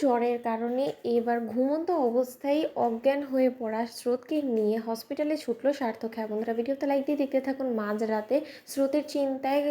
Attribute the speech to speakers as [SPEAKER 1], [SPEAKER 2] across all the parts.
[SPEAKER 1] জ্বরের কারণে এবার ঘুমন্ত অবস্থায় অজ্ঞান হয়ে পড়া স্রোতকে নিয়ে হসপিটালে ছুটলো সার্থক। হ্যাঁ বন্ধুরা, ভিডিওতে লাইক দিয়ে দেখতে থাকুন। মাঝরাতে স্রোতের চিন্তায়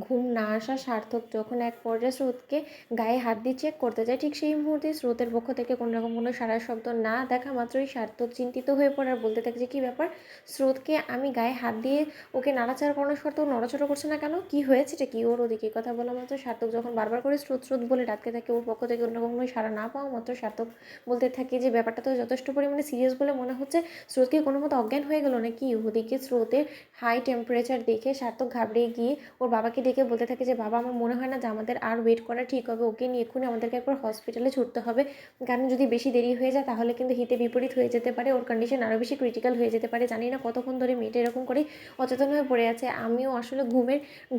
[SPEAKER 1] ঘুম না আসা সার্থক যখন এক পর্যায়ে স্রোতকে গায়ে হাত দিয়ে চেক করতে যায়, ঠিক সেই মুহূর্তে স্রোতের পক্ষ থেকে কোনো রকম কোনো সাড়া শব্দ না দেখা মাত্রই সার্থক চিন্তিত হয়ে পড়ে আর বলতে থাকে যে কী ব্যাপার, স্রোতকে আমি গায়ে হাত দিয়ে ওকে নাড়াচাড়া করানোর সত্ত্বেও নড়াচড়া করছে না কেন, কী হয়েছেটা কি ওর? ওদিকে কথা বলা মাত্র সার্থক যখন বারবার করে স্রোত স্রোত বলে ডাকতে থাকে, ওর পক্ষ থেকে অন্য কোনো সাড়া না পাওয়া মাত্র সার্থক বলতে থাকে যে ব্যাপারটা তো যথেষ্ট পরিমাণে সিরিয়াস বলে মনে হচ্ছে, স্রোতকে কোনো মতো অজ্ঞান হয়ে গেল নাকি? ওদিকে স্রোতের হাই টেম্পারেচার দেখে সার্থক ঘাবড়ে গিয়ে ওর বাবাকে ডেকে বলতে থাকে যে বাবা, আমার মনে হয় না যে আমাদের আর ওয়েট করা ঠিক হবে, ওকে নিয়ে এক্ষুনি আমাদেরকে একবার হসপিটালে ছুটতে হবে, কারণ যদি বেশি দেরি হয়ে যায় তাহলে কিন্তু হিতে বিপরীত হয়ে যেতে পারে, ওর কন্ডিশন আরও বেশি ক্রিটিক্যাল হয়ে যেতে পারে। জানি না কতক্ষণ ধরে মেয়েটা এরকম করে অচেতন হয়ে পড়ে আছে। আমিও আসলে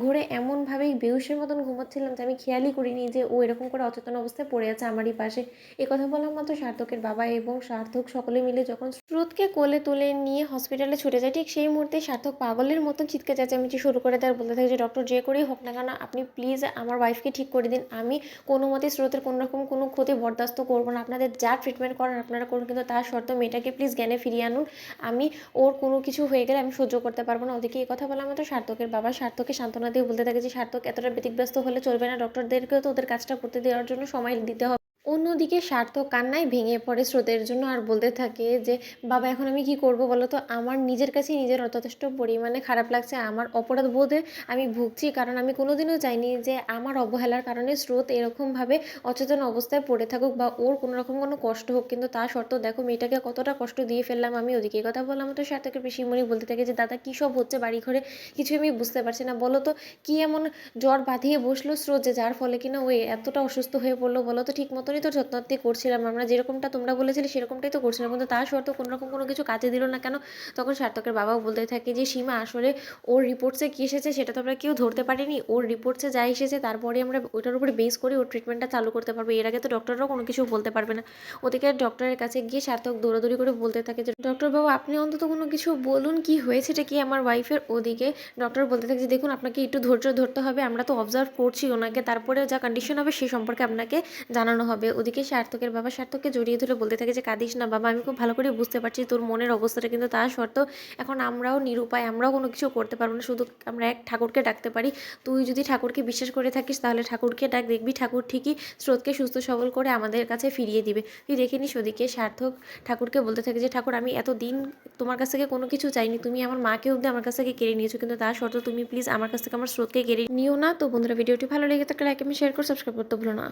[SPEAKER 1] ঘুরে এমনভাবেই বেহুশের মতন ঘুমাচ্ছিলাম যে আমি খেয়ালই করিনি যে ও এরকম করে অচেতন অবস্থায় পড়ে আছে আমারই পাশে। এ কথা বলার মতো সার্থকের বাবা এবং সার্থক সকলে মিলে যখন স্রোতকে কোলে তুলে নিয়ে হসপিটালে ছুটে যায়, ঠিক সেই মুহূর্তে সার্থক পাগলের মতন চিৎকার চেঁচামেচি শুরু করে দেয় আর বলতে থাকে যে ডক্টর যে করেই হোক না কেন আপনি প্লিজ আমার ওয়াইফকে ঠিক করে দিন, আমি কোনো মতেই স্রোতের কোনো রকম কোনো ক্ষতি বরদাস্ত করবো না, আপনাদের যা ট্রিটমেন্ট করেন আপনারা করুন, কিন্তু তার শর্ত মেয়েটাকে প্লিজ জ্ঞানে ফিরিয়ে আনুন, আমি ওর কোনো কিছু হয়ে গেলে আমি সহ্য করতে পারবো না। ওদিকে এই কথা বলা মতো সার্থকের বাবা সার্থককে সান্ত্বনা দিয়ে বলতে থাকে যে সার্থক এতটা ব্যতিব্যস্ত হলে চলবে না, ডক্টরদেরকেও তো ওদের কাজটা করতে দেওয়ার জন্য সময় দিতে হবে। অন্যদিকে সার্থক কান্নায় ভেঙে পড়ে স্রোতের জন্য আর বলতে থাকে যে বাবা, এখন আমি কি করব বলো তো, আমার নিজের কাছেই নিজের যথেষ্ট পরিমাণে খারাপ লাগছে, আমার অপরাধ বোধে আমি ভুগছি, কারণ আমি কোনোদিনও চাইনি যে আমার অবহেলার কারণে স্রোত এরকমভাবে অচেতন অবস্থায় পড়ে থাকুক বা ওর কোনো রকম কোনো কষ্ট হোক, কিন্তু তা সত্ত্বেও দেখো মেয়েটাকে কতটা কষ্ট দিয়ে ফেললাম আমি। ওদিকে কথা বললাম তো সার্থকের পিসিমণি বলতে থাকে যে দাদা, কী সব হচ্ছে বাড়ি ঘরে, কিছু আমি বুঝতে পারছি না, বলো তো কী এমন জ্বর বাঁধিয়ে বসলো স্রোত যে যার ফলে কিনা ওই এতটা অসুস্থ হয়ে পড়লো, বলো তো? ঠিক মতনই তো যত্নার্থী করছিলাম আমরা, যেরকমটা তোমরা বলেছিলে সেরকমটাই তো করছিলাম, কিন্তু তা সত্ত্বেও কোনো রকম কোনো কিছু কাজে দিল না কেন? তখন সার্থকের বাবাও বলতে থাকে যে সীমা, আসলে ওর রিপোর্টসে কী এসেছে সেটা তো আমরা কেউ ধরতে পারিনি, ওর রিপোর্টসে যা এসেছে তারপরে আমরা ওইটার উপরে বেস করে ওর ট্রিটমেন্টটা চালু করতে পারবো, এর আগে তো ডক্টররাও কোনো কিছু বলতে পারবে না। ওদিকে ডক্টরের কাছে গিয়ে সার্থক দৌড়াদৌড়ি করে বলতে থাকে যে ডক্টরবাবু আপনি অন্তত কোনো কিছু বলুন, কি হয়েছেটা কি আমার ওয়াইফের? ওদিকে ডক্টর বলতে থাকে যে দেখুন, আপনাকে একটু ধৈর্য ধরতে হবে, আমরা তো অবজার্ভ করছি ওনাকে, তারপরে যা কন্ডিশন হবে সে সম্পর্কে আপনাকে জানানো হবে। ওদিকে সার্থকের বাবা সার্থককে জড়িয়ে ধরে বলতে থাকে যে কাঁদিস না বাবা, আমি খুব ভালো করে বুঝতে পারছি তোর মনের অবস্থাটা, কিন্তু তা সত্ত্বেও এখন আমরাও নিরুপায়, আমরাও কোনো কিছু করতে পারবো না, শুধু আমরা এক ঠাকুরকে ডাকতে পারি। তুই যদি ঠাকুরকে বিশ্বাস করে থাকিস তাহলে ঠাকুরকে ডাক, দেখবি ঠাকুর ঠিকই স্রোতকে সুস্থ সবল করে আমাদের কাছে ফিরিয়ে দিবে, তুই দেখে নিস। ওদিকে সার্থক ঠাকুরকে বলতে থাকে যে ঠাকুর, আমি এত দিন তোমার কাছ থেকে কোনো কিছু চাইনি, তুমি আমার মাকে অব্দি আমার কাছ থেকে কেড়ে নিয়েছো, কিন্তু তা সত্ত্বেও তুমি প্লিজ আমার কাছ থেকে আমার স্রোতকে কেড়ে নিও না। তো বন্ধুরা, ভিডিওটি ভালো লেগে থাকলে লাইক এবং শেয়ার করে সাবস্ক্রাইব করতে ভুলো না।